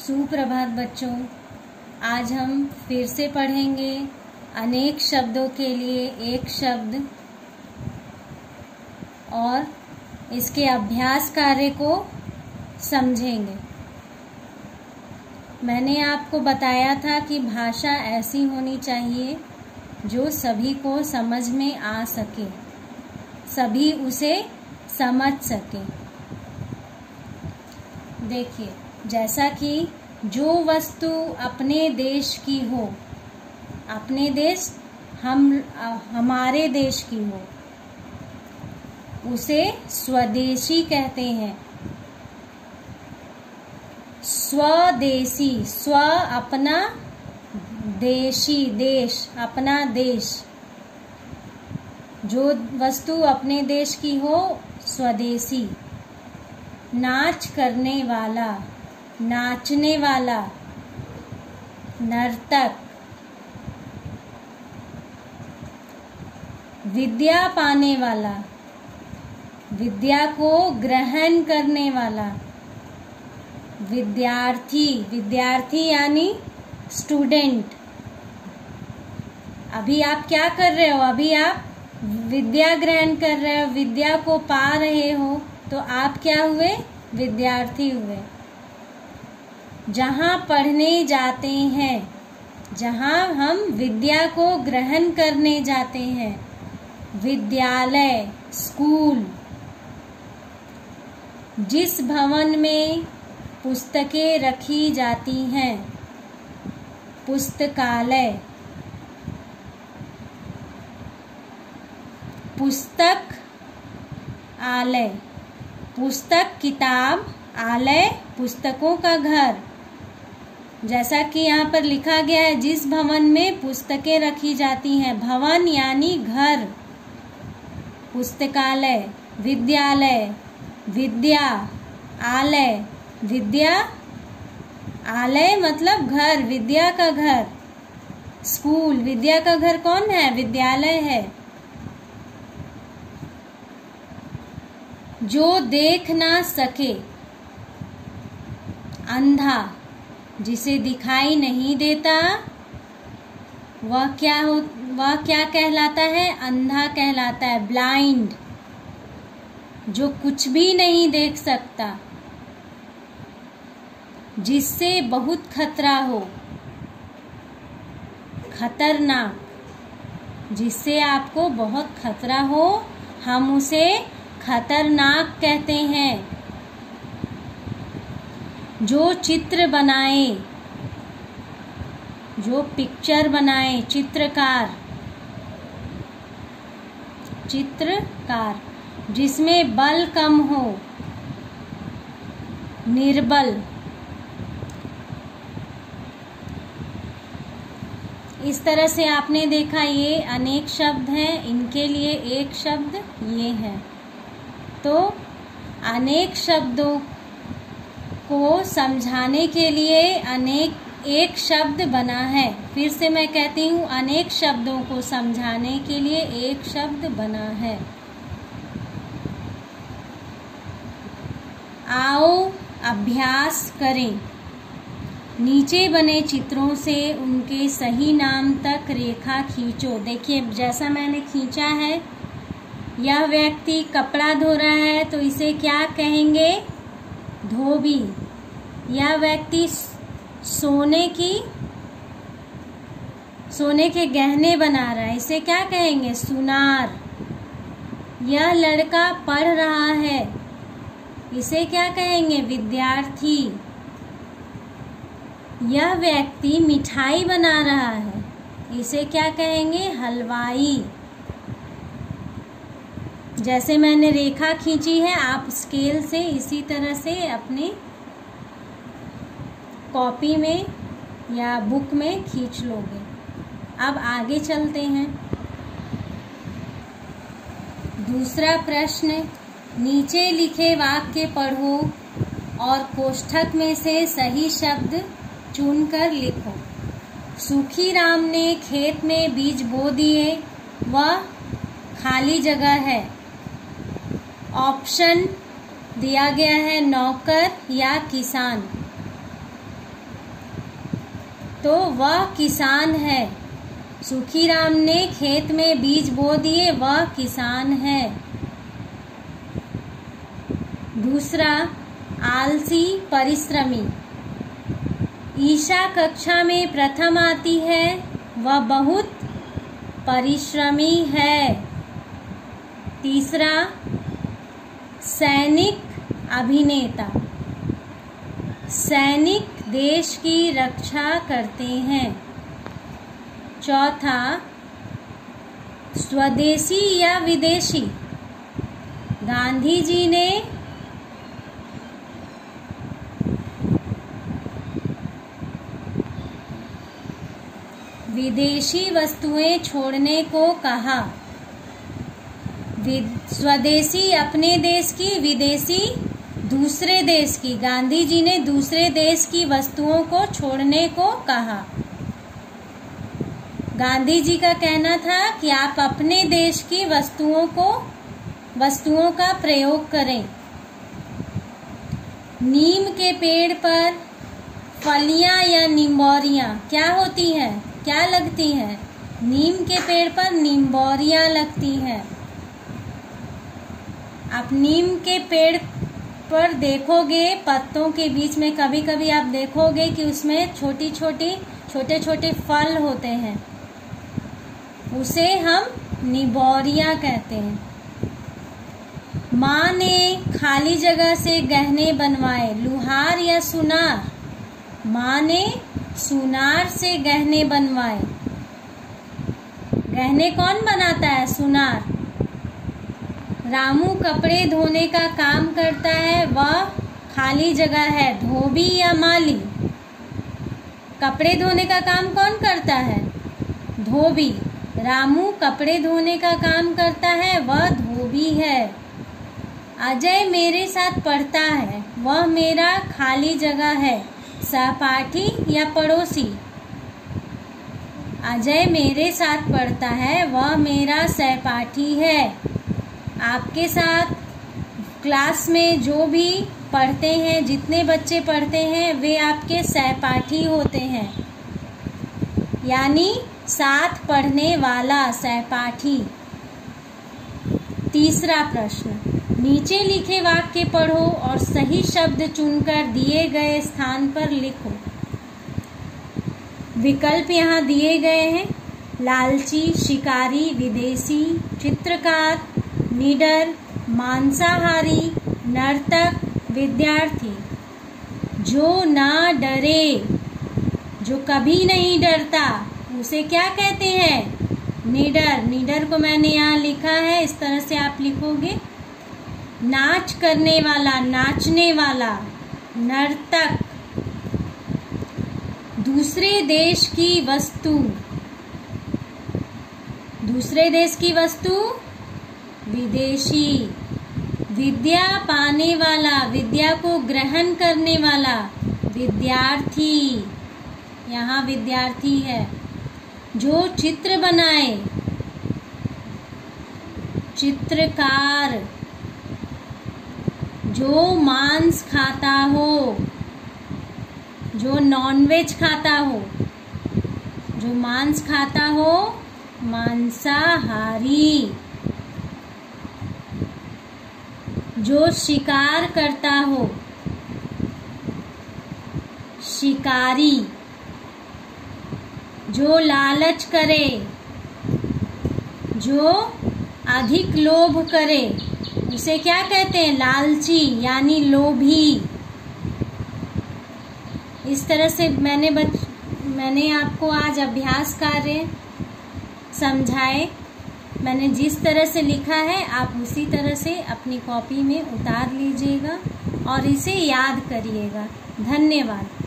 सुप्रभात बच्चों। आज हम फिर से पढ़ेंगे अनेक शब्दों के लिए एक शब्द और इसके अभ्यास कार्य को समझेंगे। मैंने आपको बताया था कि भाषा ऐसी होनी चाहिए जो सभी को समझ में आ सके, सभी उसे समझ सके। देखिए, जैसा कि जो वस्तु अपने देश की हो, अपने देश हमारे देश की हो, उसे स्वदेशी कहते हैं। स्वदेशी, स्व अपना, देशी देश, अपना देश। जो वस्तु अपने देश की हो, स्वदेशी। नाच करने वाला, नाचने वाला, नर्तक। विद्या पाने वाला, विद्या को ग्रहण करने वाला, विद्यार्थी, विद्यार्थी यानी स्टूडेंट। अभी आप क्या कर रहे हो? अभी आप विद्या ग्रहण कर रहे हो, विद्या को पा रहे हो, तो आप क्या हुए? विद्यार्थी हुए। जहाँ पढ़ने जाते हैं, जहाँ हम विद्या को ग्रहण करने जाते हैं, विद्यालय, स्कूल। जिस भवन में पुस्तकें रखी जाती हैं, पुस्तकालय। पुस्तक आलय, पुस्तक किताब, आलय पुस्तकों का घर। जैसा कि यहाँ पर लिखा गया है, जिस भवन में पुस्तकें रखी जाती हैं। भवन यानी घर, पुस्तकालय, विद्यालय, विद्या, आलय, विद्या, आलय मतलब घर, विद्या का घर। स्कूल, विद्या का घर कौन है? विद्यालय है। जो देख ना सके, अंधा, जिसे दिखाई नहीं देता, वह क्या कहलाता है? अंधा कहलाता है, ब्लाइंड। जो कुछ भी नहीं देख सकता, जिससे बहुत खतरा हो, खतरनाक। जिससे आपको बहुत खतरा हो, हम उसे खतरनाक कहते हैं। जो चित्र बनाए, जो पिक्चर बनाए, चित्रकार, चित्रकार। जिसमें बल कम हो, निर्बल। इस तरह से आपने देखा, ये अनेक शब्द हैं, इनके लिए एक शब्द ये है। तो अनेक शब्दों को समझाने के लिए एक शब्द बना है। फिर से मैं कहती हूँ, अनेक शब्दों को समझाने के लिए एक शब्द बना है। आओ अभ्यास करें। नीचे बने चित्रों से उनके सही नाम तक रेखा खींचो। देखिए, जैसा मैंने खींचा है, यह व्यक्ति कपड़ा धो रहा है, तो इसे क्या कहेंगे? धोबी। यह व्यक्ति सोने के गहने बना रहा है, इसे क्या कहेंगे? सुनार। यह लड़का पढ़ रहा है, इसे क्या कहेंगे? विद्यार्थी। यह व्यक्ति मिठाई बना रहा है, इसे क्या कहेंगे? हलवाई। जैसे मैंने रेखा खींची है, आप स्केल से इसी तरह से अपने कॉपी में या बुक में खींच लोगे। अब आगे चलते हैं। दूसरा प्रश्न, नीचे लिखे वाक्य पढ़ो और कोष्ठक में से सही शब्द चुनकर लिखो। सुखीराम ने खेत में बीज बो दिए, वह खाली जगह है। ऑप्शन दिया गया है, नौकर या किसान। तो वह किसान है। सुखीराम ने खेत में बीज बो दिए, वह किसान है। दूसरा, आलसी परिश्रमी। ईशा कक्षा में प्रथम आती है, वह बहुत परिश्रमी है। तीसरा, सैनिक अभिनेता। सैनिक देश की रक्षा करते हैं। चौथा, स्वदेशी या विदेशी। गांधी जी ने विदेशी वस्तुएं छोड़ने को कहा। स्वदेशी अपने देश की, विदेशी दूसरे देश की। गांधी जी ने दूसरे देश की वस्तुओं को छोड़ने को कहा। गांधी जी का कहना था कि आप अपने देश की वस्तुओं का प्रयोग करें। नीम के पेड़ पर फलियां या निम्बोरियां क्या होती हैं, क्या लगती हैं? नीम के पेड़ पर निम्बोरियां लगती हैं। आप नीम के पेड़ पर देखोगे, पत्तों के बीच में कभी कभी आप देखोगे कि उसमें छोटे छोटे फल होते हैं, उसे हम निम्बोरियां कहते हैं। माँ ने खाली जगह से गहने बनवाए, लुहार या सुनार? माँ ने सुनार से गहने बनवाए। गहने कौन बनाता है? सुनार। रामू कपड़े धोने का काम करता है, वह खाली जगह है, धोबी या माली? कपड़े धोने का काम कौन करता है? धोबी। रामू कपड़े धोने का काम करता है, वह धोबी है। अजय मेरे साथ पढ़ता है, वह मेरा खाली जगह है, सहपाठी या पड़ोसी? अजय मेरे साथ पढ़ता है, वह मेरा सहपाठी है। आपके साथ क्लास में जो भी पढ़ते हैं, जितने बच्चे पढ़ते हैं, वे आपके सहपाठी होते हैं, यानी साथ पढ़ने वाला, सहपाठी। तीसरा प्रश्न, नीचे लिखे वाक्य पढ़ो और सही शब्द चुनकर दिए गए स्थान पर लिखो। विकल्प यहाँ दिए गए हैं। लालची, शिकारी, विदेशी, चित्रकार, निडर, मांसाहारी, नर्तक, विद्यार्थी। जो ना डरे, जो कभी नहीं डरता, उसे क्या कहते हैं? निडर। निडर को मैंने यहाँ लिखा है, इस तरह से आप लिखोगे। नाच करने वाला, नाचने वाला, नर्तक। दूसरे देश की वस्तु, दूसरे देश की वस्तु, विदेशी। विद्या पाने वाला, विद्या को ग्रहण करने वाला, विद्यार्थी। यहाँ विद्यार्थी है। जो चित्र बनाए, चित्रकार। जो मांस खाता हो, जो नॉनवेज खाता हो, जो मांस खाता हो, मांसाहारी। जो शिकार करता हो, शिकारी। जो लालच करे, जो अधिक लोभ करे, उसे क्या कहते हैं? लालची, यानी लोभी। इस तरह से मैंने आपको आज अभ्यास कार्य समझाए। मैंने जिस तरह से लिखा है, आप उसी तरह से अपनी कॉपी में उतार लीजिएगा और इसे याद करिएगा। धन्यवाद।